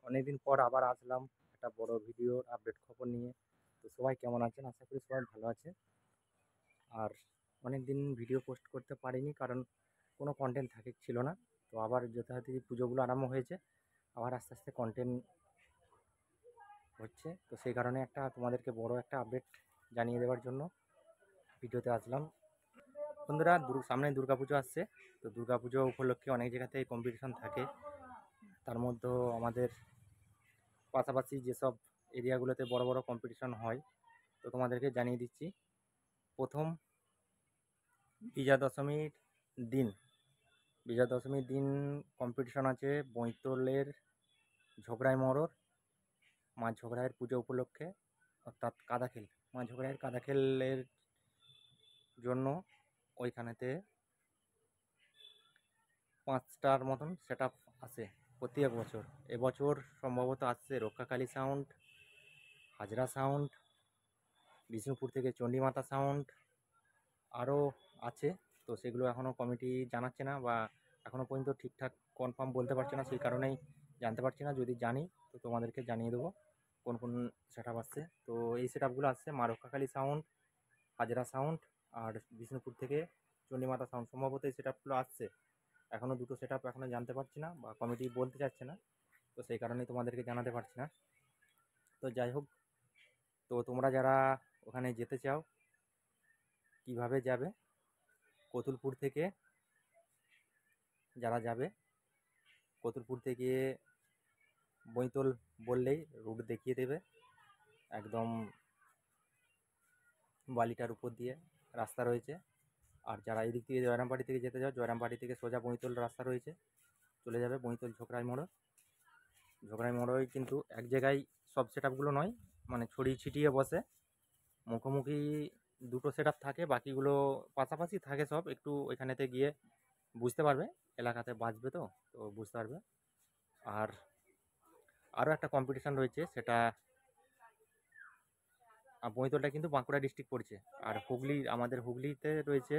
অনেকদিন পর আবার আসলাম একটা বড় ভিডিওর আপডেট খবর নিয়ে। তো সবাই কেমন আছেন? আশা করি সবাই ভালো আছে। আর অনেকদিন ভিডিও পোস্ট করতে পারিনি, কারণ কোনো কন্টেন্ট ছিল না। তো আবার যথারীতি পুজোগুলো আরম্ভ হয়েছে, আবার আস্তে আস্তে কন্টেন্ট হচ্ছে। তো সেই কারণে তোমাদেরকে বড় একটা আপডেট জানিয়ে দেওয়ার জন্য ভিডিওতে আসলাম। বন্ধুরা, সামনে দুর্গাপুজো আসছে। তো দুর্গাপুজো উপলক্ষে অনেক জায়গাতেই কম্পিটিশন থাকে। তার মধ্যেও আমাদের পাশাপাশি যেসব এরিয়াগুলোতে বড় বড় কম্পিটিশন হয়, তো তোমাদেরকে জানিয়ে দিচ্ছি। প্রথম বিজয়া দশমীর দিন কম্পিটিশন আছে বৈতলের ঝগড়াই মরর মা ঝগড়াইয়ের পুজো উপলক্ষে, অর্থাৎ কাদাখেল। মা ঝগড়াইয়ের কাদাখেলের জন্য ওইখানেতে 5টার মতন সেট আপ আসে প্রত্যেক বছর। এবছর সম্ভবত আসছে রক্ষাকালী সাউন্ড, হাজরা সাউন্ড, বিষ্ণুপুর থেকে চণ্ডীমাতা সাউন্ড, আরও আছে। তো সেগুলো এখনও কমিটি জানাচ্ছে না, বা এখনও পর্যন্ত ঠিকঠাক কনফার্ম বলতে পারছে না। সেই কারণেই জানতে পারছি না। যদি জানি তো তোমাদেরকে জানিয়ে দেবো কোন কোন সেট আপ আসছে। তো এই সেট আপগুলো আসছে মা রক্ষাকালী সাউন্ড, হাজরা সাউন্ড, আর বিষ্ণুপুর থেকে চণ্ডীমাতা সাউন্ড। সম্ভবত এই সেট আপগুলো আসছে। এখনও দুটো সেট আপ এখনও জানতে পারছি না, বা কমিটি বলতে চাচ্ছে না। তো সেই কারণেই তোমাদেরকে জানাতে পারছি না। তো যাই হোক, তো তোমরা যারা ওখানে যেতে চাও, কিভাবে যাবে? কতুলপুর থেকে যারা যাবে, কতুলপুর থেকে বৈতল বললেই রুট দেখিয়ে দেবে। একদম বালিটার উপর দিয়ে রাস্তা রয়েছে। আর যারা এদিক থেকে জয়রামবাটি থেকে যেতে চাও, জয়রামবাটি থেকে সোজা বৈতল রাস্তা রয়েছে, চলে যাবে বৈতল ঝোকরাই মোড়। ঝোকরাই মোড়ই কিন্তু এক জায়গায় সব সেট আপগুলো নয়, মানে ছড়িয়ে ছিটিয়ে বসে। মুখোমুখি দুটো সেট আপ থাকে, বাকিগুলো পাশাপাশি থাকে সব। একটু ওইখানেতে গিয়ে বুঝতে পারবে, এলাকাতে বাজবে তো তো বুঝতে পারবে। আর আরও একটা কম্পিটিশান রয়েছে, সেটা বৈতলটা কিন্তু বাঁকুড়া ডিস্ট্রিক্ট পড়ছে। আর আমাদের হুগলিতে রয়েছে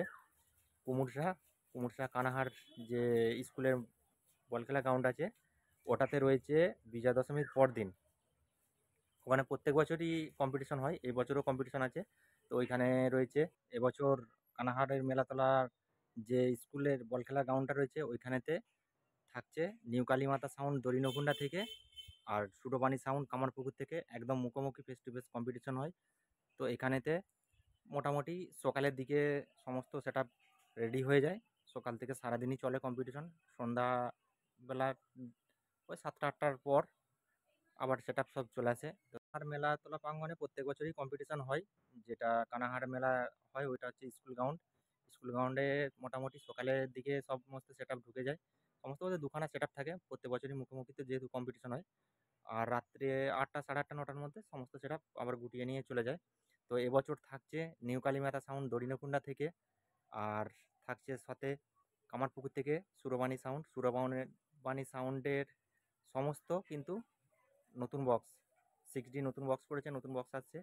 কুমুরসা কানাহার যে স্কুলের বল খেলা গ্রাউন্ড আছে, ওটাতে রয়েছে বিজয়া দশমীর পর দিন। ওখানে প্রত্যেক বছরই কম্পিটিশন হয়, এই বছরও কম্পিটিশন আছে। তো ওইখানে রয়েছে এবছর কানাহারের মেলাতলার যে স্কুলের বল খেলা গ্রাউন্ডটা রয়েছে, ওইখানেতে থাকছে নিউ কালীমাতা সাউন্ড দরিনকুন্ডা থেকে, আর সুরবাণী সাউন্ড কামারপুকুর থেকে। একদম মুখোমুখি ফেস টু ফেস কম্পিটিশন হয়। তো এখানেতে মোটামুটি সকালের দিকে সমস্ত সেট আপ রেডি হয়ে যায়। সকাল থেকে সারাদিনই চলে কম্পিটিশন। সন্ধ্যাবেলা ওই 7টা-8টার পর আবার সেট আপ সব চলে আসে। তো আর মেলাতলা প্রাঙ্গণে প্রত্যেক বছরই কম্পিটিশন হয়। যেটা কানাহার মেলা হয়, ওইটা হচ্ছে স্কুল গ্রাউন্ডে মোটামুটি সকালের দিকে সমস্ত সেট আপ ঢুকে যায়। সমস্ত বলতে দুখানা সেট আপ থাকে প্রত্যেক বছরই মুখোমুখিতে, যেহেতু কম্পিটিশন হয়। আর রাত্রে 8টা, 8:30, 9টার মধ্যে সমস্ত সেট আপ আবার গুটিয়ে নিয়ে চলে যায়। তো এবছর থাকছে নিউ কালীমাতা সাউন্ড দরিনকুন্ডা থেকে, আর থাকছে সাথে কামারপুকুর থেকে সুরবাণী সাউন্ডের সমস্ত কিন্তু নতুন বক্স, 6D নতুন বক্স পড়েছে, নতুন বক্স আসছে।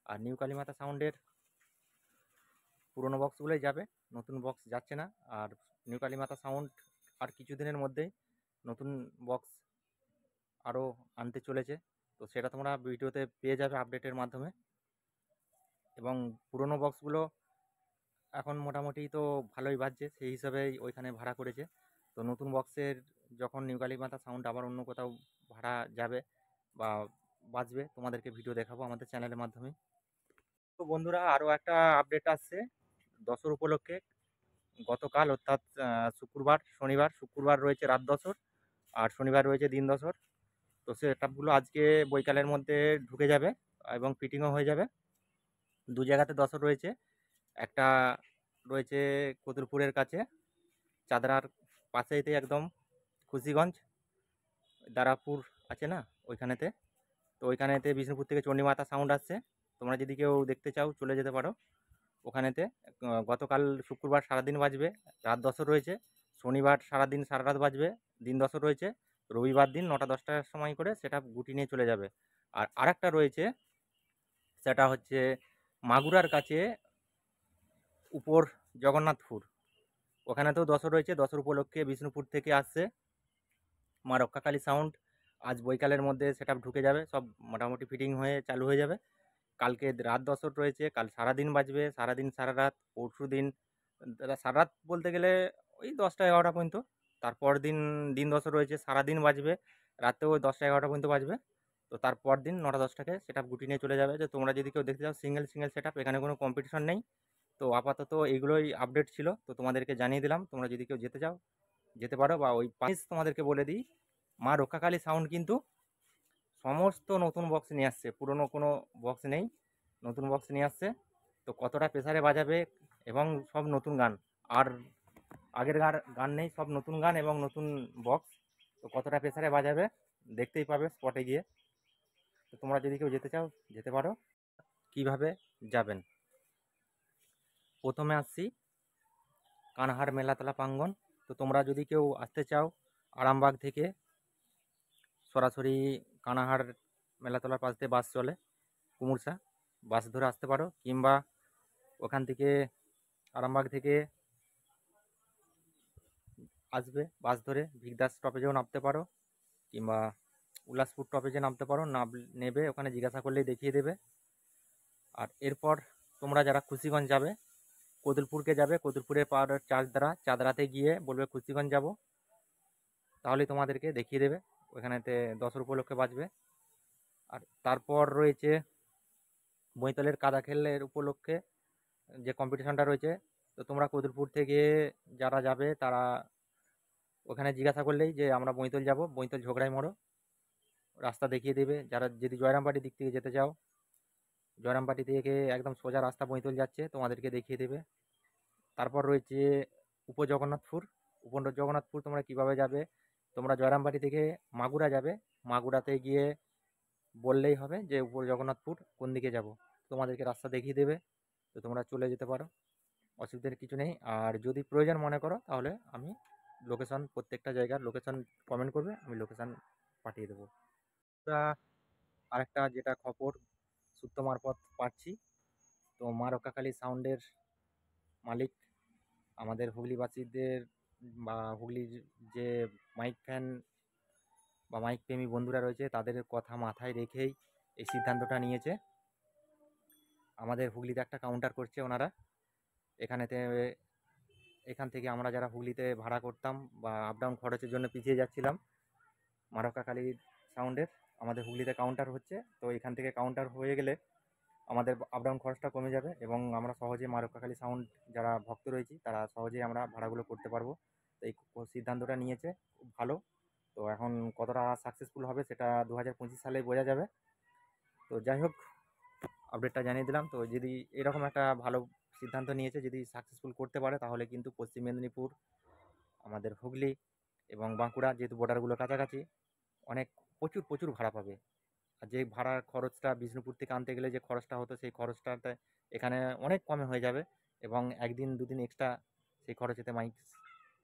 আর নিউ কালীমাতা সাউন্ডের পুরনো বক্সগুলোই যাবে, নতুন বক্স যাচ্ছে না। আর নিউ কালীমাতা সাউন্ড আর কিছুদিনের মধ্যেই নতুন বক্স আরও আনতে চলেছে। তো সেটা তোমরা ভিডিওতে পেয়ে যাবে আপডেটের মাধ্যমে। এবং পুরনো বক্সগুলো এখন মোটামুটি তো ভালোই বাজছে, সেই হিসাবেই ওইখানে ভাড়া করেছে। তো নতুন বক্সের যখন নিউ কালীমাতা সাউন্ড আবার অন্য কোথাও ভাড়া যাবে বা বাজবে, তোমাদেরকে ভিডিও দেখাবো আমাদের চ্যানেলের মাধ্যমে। তো বন্ধুরা, আরও একটা আপডেট আসছে দশর উপলক্ষে। গতকাল অর্থাৎ শুক্রবার রয়েছে রাত দশর, আর শনিবার রয়েছে দিন দশর। তো সেটআপগুলো আজকে বৈকালের মধ্যে ঢুকে যাবে এবং ফিটিংও হয়ে যাবে। দু জায়গাতে দশর রয়েছে। একটা রয়েছে কতুলপুরের কাছে, চাদরার পাশেইতে একদম খুশিগঞ্জ দারাপুর আছে না, ওইখানেতে। তো ওইখানেতে বিষ্ণুপুর থেকে চণ্ডীমাতা সাউন্ড আসছে। তোমরা যদি কেউ দেখতে চাও চলে যেতে পারো ওখানেতে। গতকাল শুক্রবার সারাদিন বাজবে, রাত দশর রয়েছে। শনিবার সারাদিন সারা রাত বাজবে, দিন দশর রয়েছে। রবিবার দিন 9টা-10টার সময় করে সেটা গুটি নিয়ে চলে যাবে। আর আরেকটা রয়েছে, সেটা হচ্ছে মাগুরার কাছে উপর জগন্নাথপুর, ওখানেতেও দশর রয়েছে। দশর উপলক্ষে বিষ্ণুপুর থেকে আসছে মা রক্ষাকালী সাউন্ড আজ বৈকালের মধ্যে সেটআপ ঢুকে যাবে, সব মোটামুটি ফিটিং হয়ে চালু হয়ে যাবে। কালকে রাত দশর রয়েছে, কাল সারাদিন বাজবে, সারাদিন সারা রাত। পরশুদিন সারা রাত বলতে গেলে ওই 10টা 11টা পর্যন্ত। তারপর দিন দিন দশর রয়েছে, সারাদিন বাজবে, রাতেও ওই 10টা 11টা পর্যন্ত বাজবে। তো তারপর দিন 9টা 10টাকে সেটআপ গুটিয়ে নিয়ে চলে যাবে। যে তোমরা যদি কেউ দেখতে চাও সিঙ্গেল সিঙ্গেল সেটআপ, এখানে কোনো কম্পিটিশন নেই। তো আপাতত এইগুলোই আপডেট ছিল, তো তোমাদেরকে জানিয়ে দিলাম। তোমরা যদি কেউ যেতে চাও যেতে পারো। বা ওই প্রাইস তোমাদেরকে বলে দিই, মা রক্ষাকালী সাউন্ড কিন্তু সমস্ত নতুন বক্স নিয়ে আসছে, পুরনো কোনো বক্স নেই, নতুন বক্স নিয়ে আসছে। তো কতটা প্রেসারে বাজাবে এবং সব নতুন গান, আর আগের গান নেই, সব নতুন গান এবং নতুন বক্স। তো কতটা প্রেসারে বাজাবে দেখতেই পাবে স্পটে গিয়ে। তো তোমরা যদি কেউ যেতে চাও যেতে পারো। কিভাবে যাবেন, প্রথমে আসছি কানহার মেলাতলা প্রাঙ্গণ। তো তোমরা যদি কেউ আসতে চাও আরামবাগ থেকে সরাসরি কানাহার মেলাতলার পাশ দিয়ে বাস চলে কুমুরসা, বাস ধরে আসতে পারো। কিংবা ওখান থেকে আরামবাগ থেকে আসবে বাস ধরে ভিগদাস স্টপেজেও নামতে পারো, কিংবা উল্লাসপুর স্টপেজে নামতে পারো। নেবে ওখানে জিজ্ঞাসা করলেই দেখিয়ে দেবে। আর এরপর তোমরা যারা খুশিগঞ্জ যাবে, কদুলপুরকে যাবে, কদুলপুরে পাওয়ার চাঁদরাতে গিয়ে বলবে খুশিগঞ্জ যাব, তাহলেই তোমাদেরকে দেখিয়ে দেবে। ওইখানেতে 10 উপলক্ষে বাজবে। আর তারপর রয়েছে বৈতলের কাদা খেলের উপলক্ষে যে কম্পিটিশনটা রয়েছে। তো তোমরা কদুলপুর থেকে যারা যাবে তারা ওখানে জিজ্ঞাসা করলেই যে আমরা বৈতল যাব, বৈতল ঝগড়াই মোড়ো, রাস্তা দেখিয়ে দেবে। যারা যদি জয়রামবাটির দিক থেকে যেতে চাও, জয়রামবাটি থেকে একদম সোজা রাস্তা বৈতল যাচ্ছে, তোমাদেরকে দেখিয়ে দেবে। তারপর রয়েছে উপজগন্নাথপুর। উপজগন্নাথপুর তোমরা কিভাবে যাবে, তোমরা জয়রামবাটি থেকে মাগুরা যাবে, মাগুরাতে গিয়ে বললেই হবে যে উপজগন্নাথপুর কোন দিকে যাব, তোমাদেরকে রাস্তা দেখিয়ে দেবে। তো তোমরা চলে যেতে পারো, অসুবিধার কিছু নেই। আর যদি প্রয়োজন মনে করো তাহলে আমি লোকেশন, প্রত্যেকটা জায়গার লোকেশন কমেন্ট করবে, আমি লোকেশন পাঠিয়ে দেবো। তা আরেকটা যেটা খবর সূত্র মারফত পাচ্ছি, তো মা রক্ষাকালী সাউন্ডের মালিক আমাদের হুগলিবাসীদের বা হুগলির যে মাইক ফ্যান বা মাইক প্রেমী বন্ধুরা রয়েছে তাদের কথা মাথায় রেখেই এই সিদ্ধান্তটা নিয়েছে। আমাদের হুগলিতে একটা কাউন্টার করছে ওনারা। এখানেতে এখান থেকে আমরা যারা হুগলিতে ভাড়া করতাম বা আপ ডাউন খরচের জন্য পিছিয়ে যাচ্ছিলাম, মা রক্ষাকালী সাউন্ডের আমাদের হুগলিতে কাউন্টার হচ্ছে। তো এখান থেকে কাউন্টার হয়ে গেলে আমাদের আপ ডাউন খরচটা কমে যাবে এবং আমরা সহজে মা রক্ষাকালী সাউন্ড যারা ভক্ত রয়েছি তারা সহজেই আমরা ভাড়াগুলো করতে পারবো। তো এই সিদ্ধান্তটা নিয়েছে, খুব ভালো। তো এখন কতটা সাকসেসফুল হবে সেটা 2025 সালে বোঝা যাবে। তো যাই হোক, আপডেটটা জানিয়ে দিলাম। তো যদি এরকম একটা ভালো সিদ্ধান্ত নিয়েছে, যদি সাকসেসফুল করতে পারে তাহলে কিন্তু পশ্চিম মেদিনীপুর, আমাদের হুগলি এবং বাঁকুড়া, যেহেতু বর্ডারগুলো কাছাকাছি, অনেক প্রচুর প্রচুর ভাড়া পাবে। আর যে ভাড়ার খরচটা বিষ্ণুপুর থেকে আনতে গেলে যে খরচটা হতো সেই খরচটাতে এখানে অনেক কমে হয়ে যাবে এবং 1 দিন 2 দিন এক্সট্রা সেই খরচেতে মাইক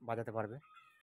বাজাতে পারবে।